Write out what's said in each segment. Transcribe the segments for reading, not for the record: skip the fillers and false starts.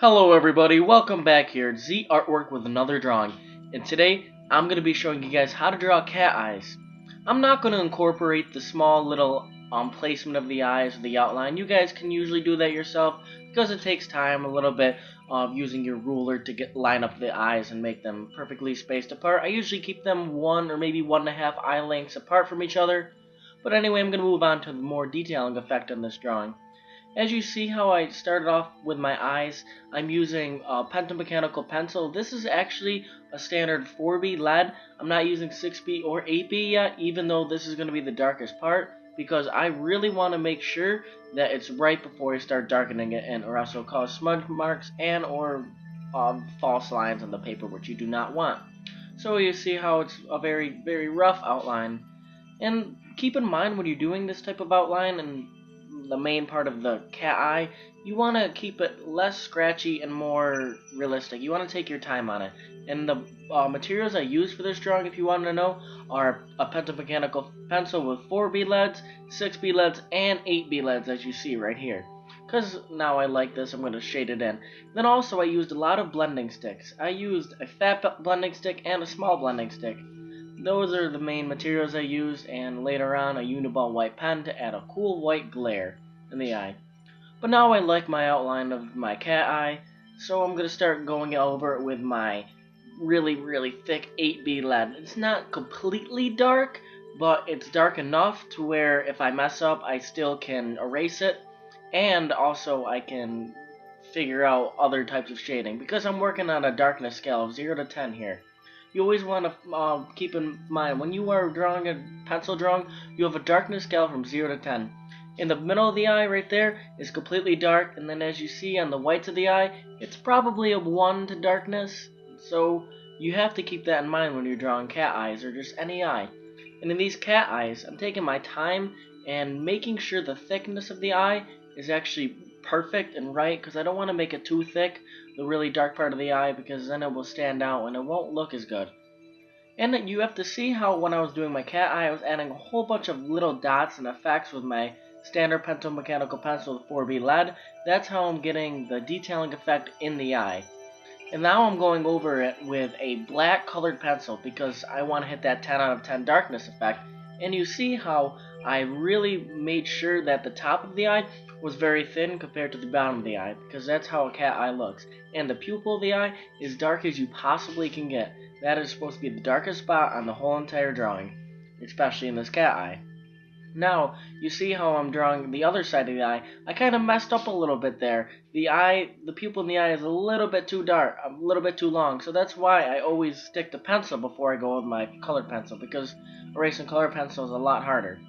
Hello everybody, welcome back here at ZArtwork with another drawing, and today I'm going to be showing you guys how to draw cat eyes. I'm not going to incorporate the small little placement of the eyes or the outline. You guys can usually do that yourself because it takes time a little bit of using your ruler to line up the eyes and make them perfectly spaced apart. I usually keep them 1 or maybe 1.5 eye lengths apart from each other, but anyway, I'm going to move on to the more detailing effect on this drawing. As you see how I started off with my eyes, I'm using a pentamechanical pencil. This is actually a standard 4B lead. I'm not using 6B or 8B yet, even though this is going to be the darkest part, because I really want to make sure that it's right before I start darkening it, and or else it'll cause smudge marks and or false lines on the paper, which you do not want. So you see how it's a very, very rough outline. And keep in mind when you're doing this type of outline and the main part of the cat eye, you want to keep it less scratchy and more realistic. You want to take your time on it. And the materials I use for this drawing, if you want to know, are a pentamechanical pencil with 4B leads, 6B leads, and 8B leads, as you see right here. Because now I like this, I'm going to shade it in. Then also I used a lot of blending sticks. I used a fat blending stick and a small blending stick. Those are the main materials I used, and later on a uni-ball white pen to add a cool white glare in the eye. But now I like my outline of my cat eye, so I'm going to start going over it with my really thick 8B lead. It's not completely dark, but it's dark enough to where if I mess up I still can erase it, and also I can figure out other types of shading, because I'm working on a darkness scale of 0 to 10 here. You always want to keep in mind, when you are drawing a pencil drawing, you have a darkness scale from 0 to 10. In the middle of the eye right there is completely dark, and then as you see on the whites of the eye, it's probably a 1 to darkness. So you have to keep that in mind when you're drawing cat eyes or just any eye. And in these cat eyes, I'm taking my time and making sure the thickness of the eye is actually perfect and right, because I don't want to make it too thick, the really dark part of the eye, because then it will stand out and it won't look as good. And you have to see how when I was doing my cat eye, I was adding a whole bunch of little dots and effects with my standard pentamechanical pencil with 4B lead. That's how I'm getting the detailing effect in the eye. And now I'm going over it with a black colored pencil because I want to hit that 10 out of 10 darkness effect. And you see how I really made sure that the top of the eye was very thin compared to the bottom of the eye, because that's how a cat eye looks. And the pupil of the eye is dark as you possibly can get. That is supposed to be the darkest spot on the whole entire drawing, especially in this cat eye. Now, you see how I'm drawing the other side of the eye. I kind of messed up a little bit there. The pupil in the eye is a little bit too dark, a little bit too long, so that's why I always stick to pencil before I go with my colored pencil, because erasing colored pencil is a lot harder.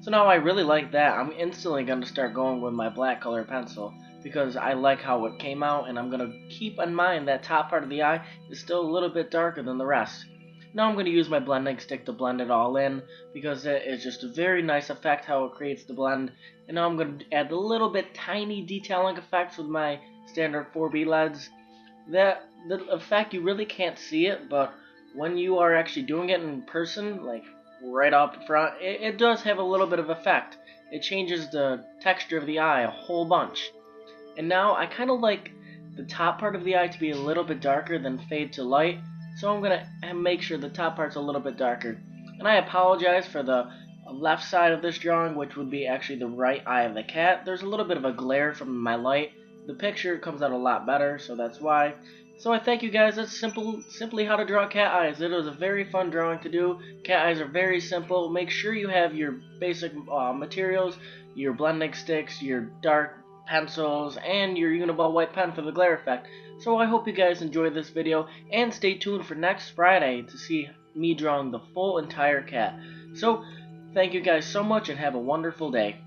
So now I really like that. I'm instantly going to start going with my black colored pencil, because I like how it came out, and I'm going to keep in mind that top part of the eye is still a little bit darker than the rest. Now I'm going to use my blending stick to blend it all in, because it is just a very nice effect how it creates the blend. And now I'm going to add a little bit tiny detailing effects with my standard 4B leads. The effect, you really can't see it, but when you are actually doing it in person, like right up front, it does have a little bit of effect. It changes the texture of the eye a whole bunch. And now I kind of like the top part of the eye to be a little bit darker than fade to light, so I'm going to make sure the top part's a little bit darker. And I apologize for the left side of this drawing, which would be actually the right eye of the cat. There's a little bit of a glare from my light. The picture comes out a lot better, so that's why. So I thank you guys. That's simply how to draw cat eyes. It was a very fun drawing to do. Cat eyes are very simple. Make sure you have your basic materials, your blending sticks, your dark pencils, and your uni-ball white pen for the glare effect. So I hope you guys enjoyed this video, and stay tuned for next Friday to see me drawing the full entire cat. So thank you guys so much, and have a wonderful day.